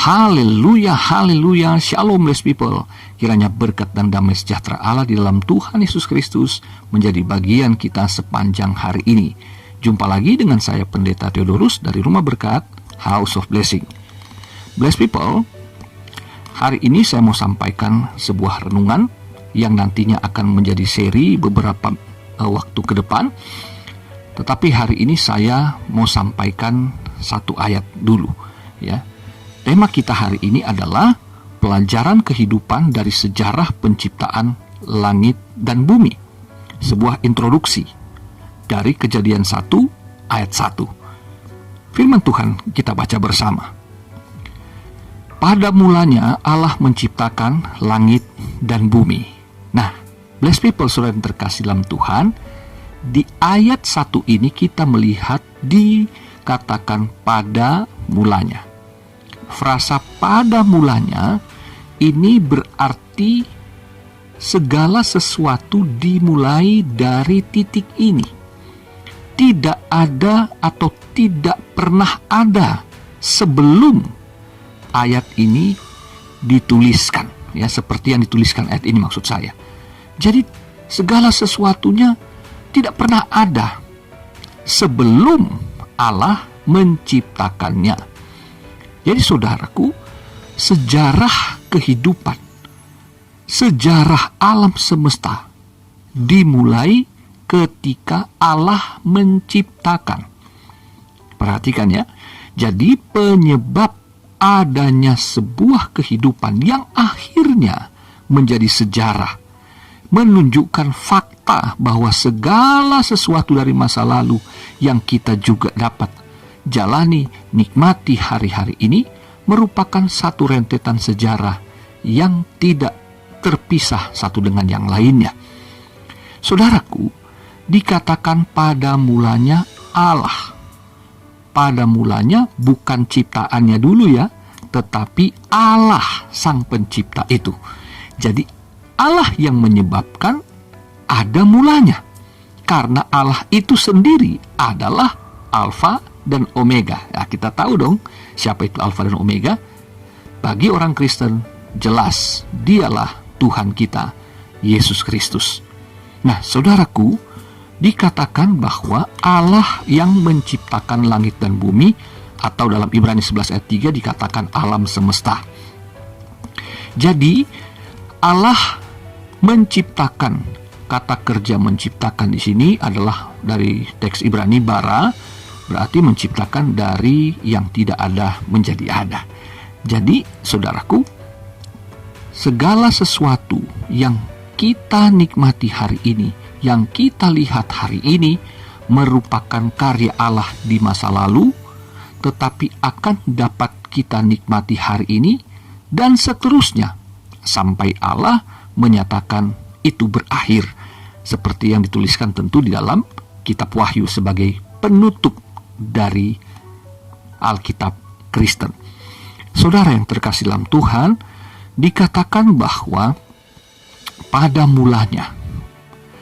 Haleluya, haleluya, shalom blessed people. Kiranya berkat dan damai sejahtera Allah di dalam Tuhan Yesus Kristus menjadi bagian kita sepanjang hari ini. Jumpa lagi dengan saya Pendeta Theodorus dari Rumah Berkat, House of Blessing. Blessed people, hari ini saya mau sampaikan sebuah renungan yang nantinya akan menjadi seri beberapa waktu ke depan. Tetapi hari ini saya mau sampaikan satu ayat dulu, ya. Tema kita hari ini adalah pelajaran kehidupan dari sejarah penciptaan langit dan bumi. Sebuah introduksi dari Kejadian 1 ayat 1. Firman Tuhan kita baca bersama. Pada mulanya Allah menciptakan langit dan bumi. Nah, blessed people, saudara yang terkasih dalam Tuhan, di ayat 1 ini kita melihat dikatakan pada mulanya. Frasa pada mulanya ini berarti segala sesuatu dimulai dari titik ini. Tidak ada atau tidak pernah ada sebelum ayat ini dituliskan, ya, seperti yang dituliskan ayat ini maksud saya. Jadi segala sesuatunya tidak pernah ada sebelum Allah menciptakannya. Jadi saudaraku, sejarah kehidupan, sejarah alam semesta dimulai ketika Allah menciptakan. Perhatikan ya, jadi penyebab adanya sebuah kehidupan yang akhirnya menjadi sejarah, menunjukkan fakta bahwa segala sesuatu dari masa lalu yang kita juga dapat jalani, nikmati hari-hari ini merupakan satu rentetan sejarah yang tidak terpisah satu dengan yang lainnya. Saudaraku, dikatakan pada mulanya Allah. Pada mulanya bukan ciptaannya dulu ya, tetapi Allah sang pencipta itu. Jadi Allah yang menyebabkan ada mulanya. Karena Allah itu sendiri adalah Alfa dan Omega. Nah, kita tahu dong siapa itu Alfa dan Omega. Bagi orang Kristen jelas dialah Tuhan kita, Yesus Kristus. Nah, saudaraku, dikatakan bahwa Allah yang menciptakan langit dan bumi, atau dalam Ibrani 11 ayat 3 dikatakan alam semesta. Jadi Allah menciptakan, kata kerja menciptakan di sini adalah dari teks Ibrani bara, berarti menciptakan dari yang tidak ada menjadi ada. Jadi, saudaraku, segala sesuatu yang kita nikmati hari ini, yang kita lihat hari ini, merupakan karya Allah di masa lalu, tetapi akan dapat kita nikmati hari ini, dan seterusnya, sampai Allah menyatakan itu berakhir, seperti yang dituliskan tentu di dalam kitab Wahyu sebagai penutup dari Alkitab Kristen. Saudara yang terkasih dalam Tuhan, dikatakan bahwa pada mulanya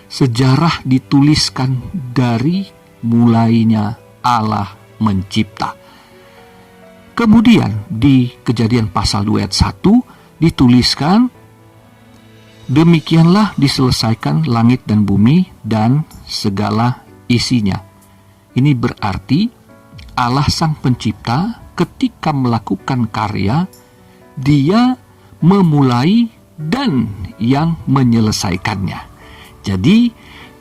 sejarah dituliskan dari mulainya Allah mencipta. Kemudian di Kejadian pasal 2 ayat 1 dituliskan, demikianlah diselesaikan langit dan bumi dan segala isinya. Ini berarti Allah sang pencipta ketika melakukan karya, dia memulai dan yang menyelesaikannya. Jadi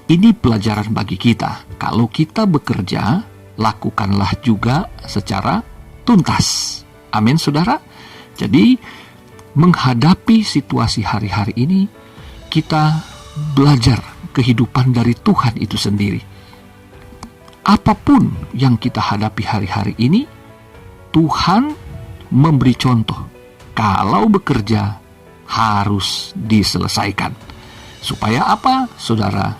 ini pelajaran bagi kita. Kalau kita bekerja, lakukanlah juga secara tuntas. Amin, saudara. Jadi menghadapi situasi hari-hari ini, kita belajar kehidupan dari Tuhan itu sendiri. Apapun yang kita hadapi hari-hari ini, Tuhan memberi contoh. Kalau bekerja, harus diselesaikan. Supaya apa, saudara?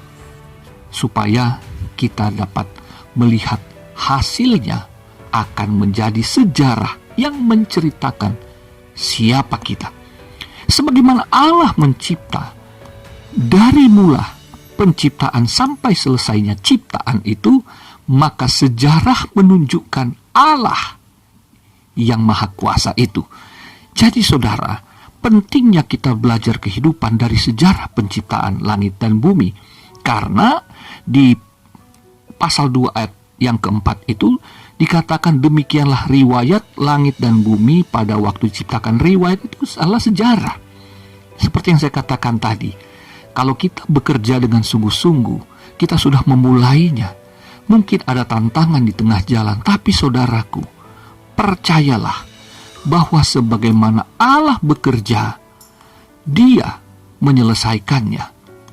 Supaya kita dapat melihat hasilnya akan menjadi sejarah yang menceritakan siapa kita. Sebagaimana Allah mencipta, dari mula penciptaan sampai selesainya ciptaan itu, maka sejarah menunjukkan Allah yang maha kuasa itu. Jadi saudara, pentingnya kita belajar kehidupan dari sejarah penciptaan langit dan bumi. Karena di pasal 2 ayat yang keempat itu dikatakan demikianlah riwayat langit dan bumi pada waktu diciptakan. Riwayat itu adalah sejarah. Seperti yang saya katakan tadi, kalau kita bekerja dengan sungguh-sungguh, kita sudah memulainya. Mungkin ada tantangan di tengah jalan, tapi saudaraku, percayalah bahwa sebagaimana Allah bekerja, Dia menyelesaikannya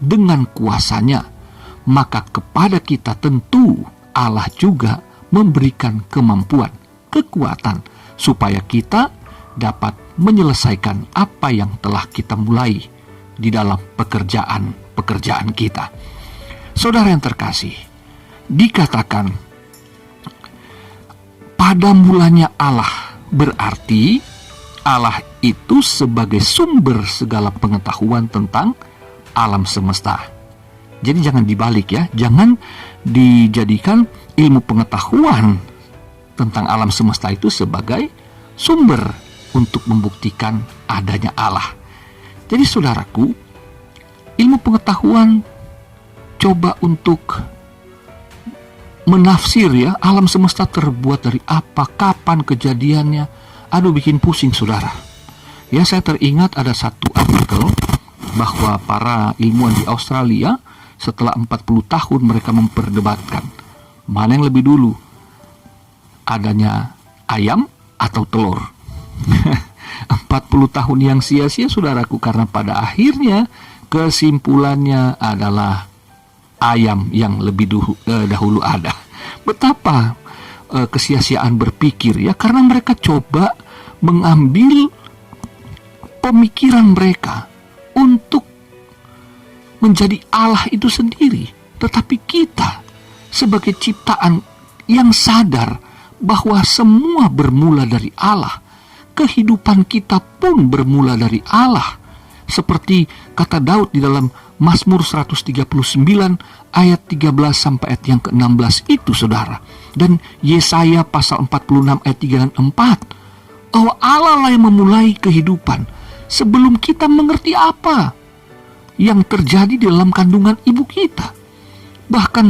dengan kuasanya. Maka kepada kita tentu Allah juga memberikan kemampuan, kekuatan, supaya kita dapat menyelesaikan apa yang telah kita mulai di dalam pekerjaan kita. Saudara yang terkasih, dikatakan pada mulanya Allah, berarti Allah itu sebagai sumber segala pengetahuan tentang alam semesta. Jadi jangan dibalik ya, jangan dijadikan ilmu pengetahuan tentang alam semesta itu sebagai sumber untuk membuktikan adanya Allah. Jadi saudaraku, ilmu pengetahuan coba untuk menafsir ya, alam semesta terbuat dari apa, kapan kejadiannya. Aduh, bikin pusing saudara. Ya, saya teringat ada satu artikel bahwa para ilmuwan di Australia setelah 40 tahun mereka memperdebatkan mana yang lebih dulu, adanya ayam atau telur. 40 tahun yang sia-sia saudaraku, karena pada akhirnya kesimpulannya adalah ayam yang lebih dahulu ada. Betapa kesia-siaan berpikir ya, karena mereka coba mengambil pemikiran mereka untuk menjadi Allah itu sendiri. Tetapi kita sebagai ciptaan yang sadar bahwa semua bermula dari Allah, kehidupan kita pun bermula dari Allah. Seperti kata Daud di dalam Mazmur 139 ayat 13 sampai ayat yang ke-16 itu saudara. Dan Yesaya pasal 46 ayat 3 dan 4. Bahwa Allah lah yang memulai kehidupan sebelum kita mengerti apa yang terjadi di dalam kandungan ibu kita. Bahkan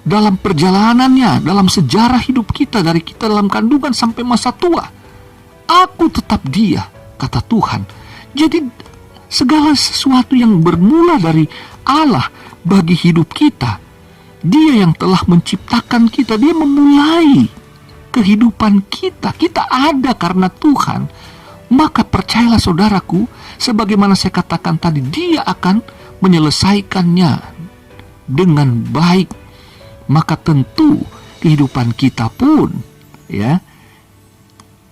dalam perjalanannya, dalam sejarah hidup kita, dari kita dalam kandungan sampai masa tua, aku tetap Dia, kata Tuhan. Jadi segala sesuatu yang bermula dari Allah bagi hidup kita, Dia yang telah menciptakan kita, Dia memulai kehidupan kita. Kita ada karena Tuhan. Maka percayalah saudaraku, sebagaimana saya katakan tadi, Dia akan menyelesaikannya dengan baik. Maka tentu kehidupan kita pun ya,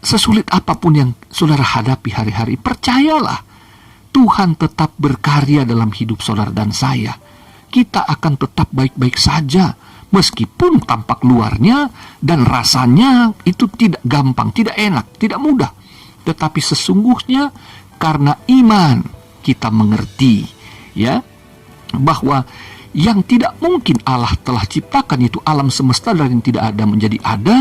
sesulit apapun yang saudara hadapi hari-hari, percayalah Tuhan tetap berkarya dalam hidup saudara dan saya. Kita akan tetap baik-baik saja, meskipun tampak luarnya dan rasanya itu tidak gampang, tidak enak, tidak mudah. Tetapi sesungguhnya karena iman kita mengerti ya, bahwa yang tidak mungkin Allah telah ciptakan, yaitu alam semesta dari yang tidak ada menjadi ada.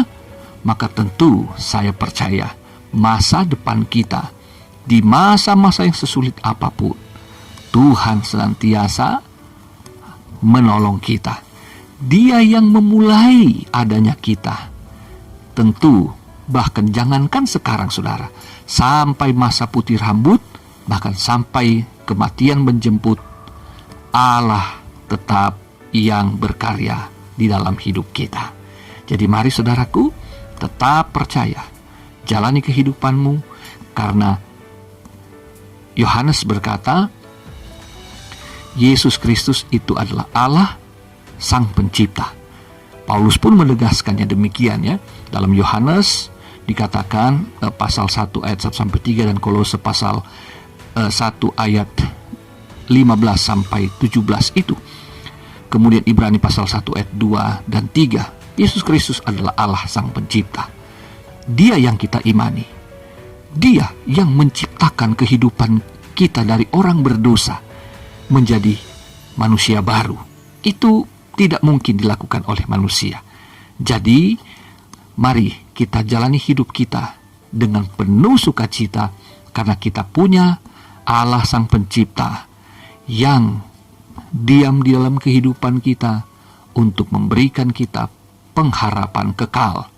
Maka tentu saya percaya masa depan kita, di masa-masa yang sesulit apapun, Tuhan senantiasa menolong kita. Dia yang memulai adanya kita. Tentu bahkan jangankan sekarang saudara, sampai masa putih rambut, bahkan sampai kematian menjemput, Allah tetap yang berkarya di dalam hidup kita. Jadi mari saudaraku, tetap percaya, jalani kehidupanmu, karena Yohanes berkata, Yesus Kristus itu adalah Allah, Sang Pencipta. Paulus pun menegaskannya demikian ya. Dalam Yohanes dikatakan pasal 1 ayat 1 sampai 3 dan Kolose pasal 1 ayat 15 sampai 17 itu. Kemudian Ibrani pasal 1 ayat 2 dan 3. Yesus Kristus adalah Allah Sang Pencipta. Dia yang kita imani. Dia yang menciptakan kehidupan kita dari orang berdosa menjadi manusia baru. Itu tidak mungkin dilakukan oleh manusia. Jadi mari kita jalani hidup kita dengan penuh sukacita, Karena kita punya Allah Sang Pencipta yang diam di dalam kehidupan kita untuk memberikan kita pengharapan kekal,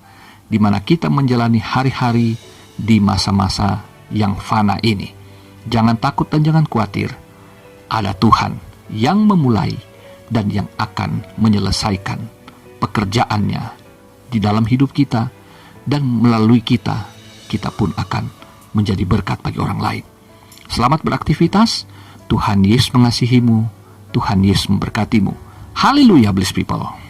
di mana kita menjalani hari-hari di masa-masa yang fana ini. Jangan takut dan jangan khawatir. Ada Tuhan yang memulai dan yang akan menyelesaikan pekerjaannya di dalam hidup kita, dan melalui kita pun akan menjadi berkat bagi orang lain. Selamat beraktivitas. Tuhan Yesus mengasihimu. Tuhan Yesus memberkatimu. Haleluya, blessed people.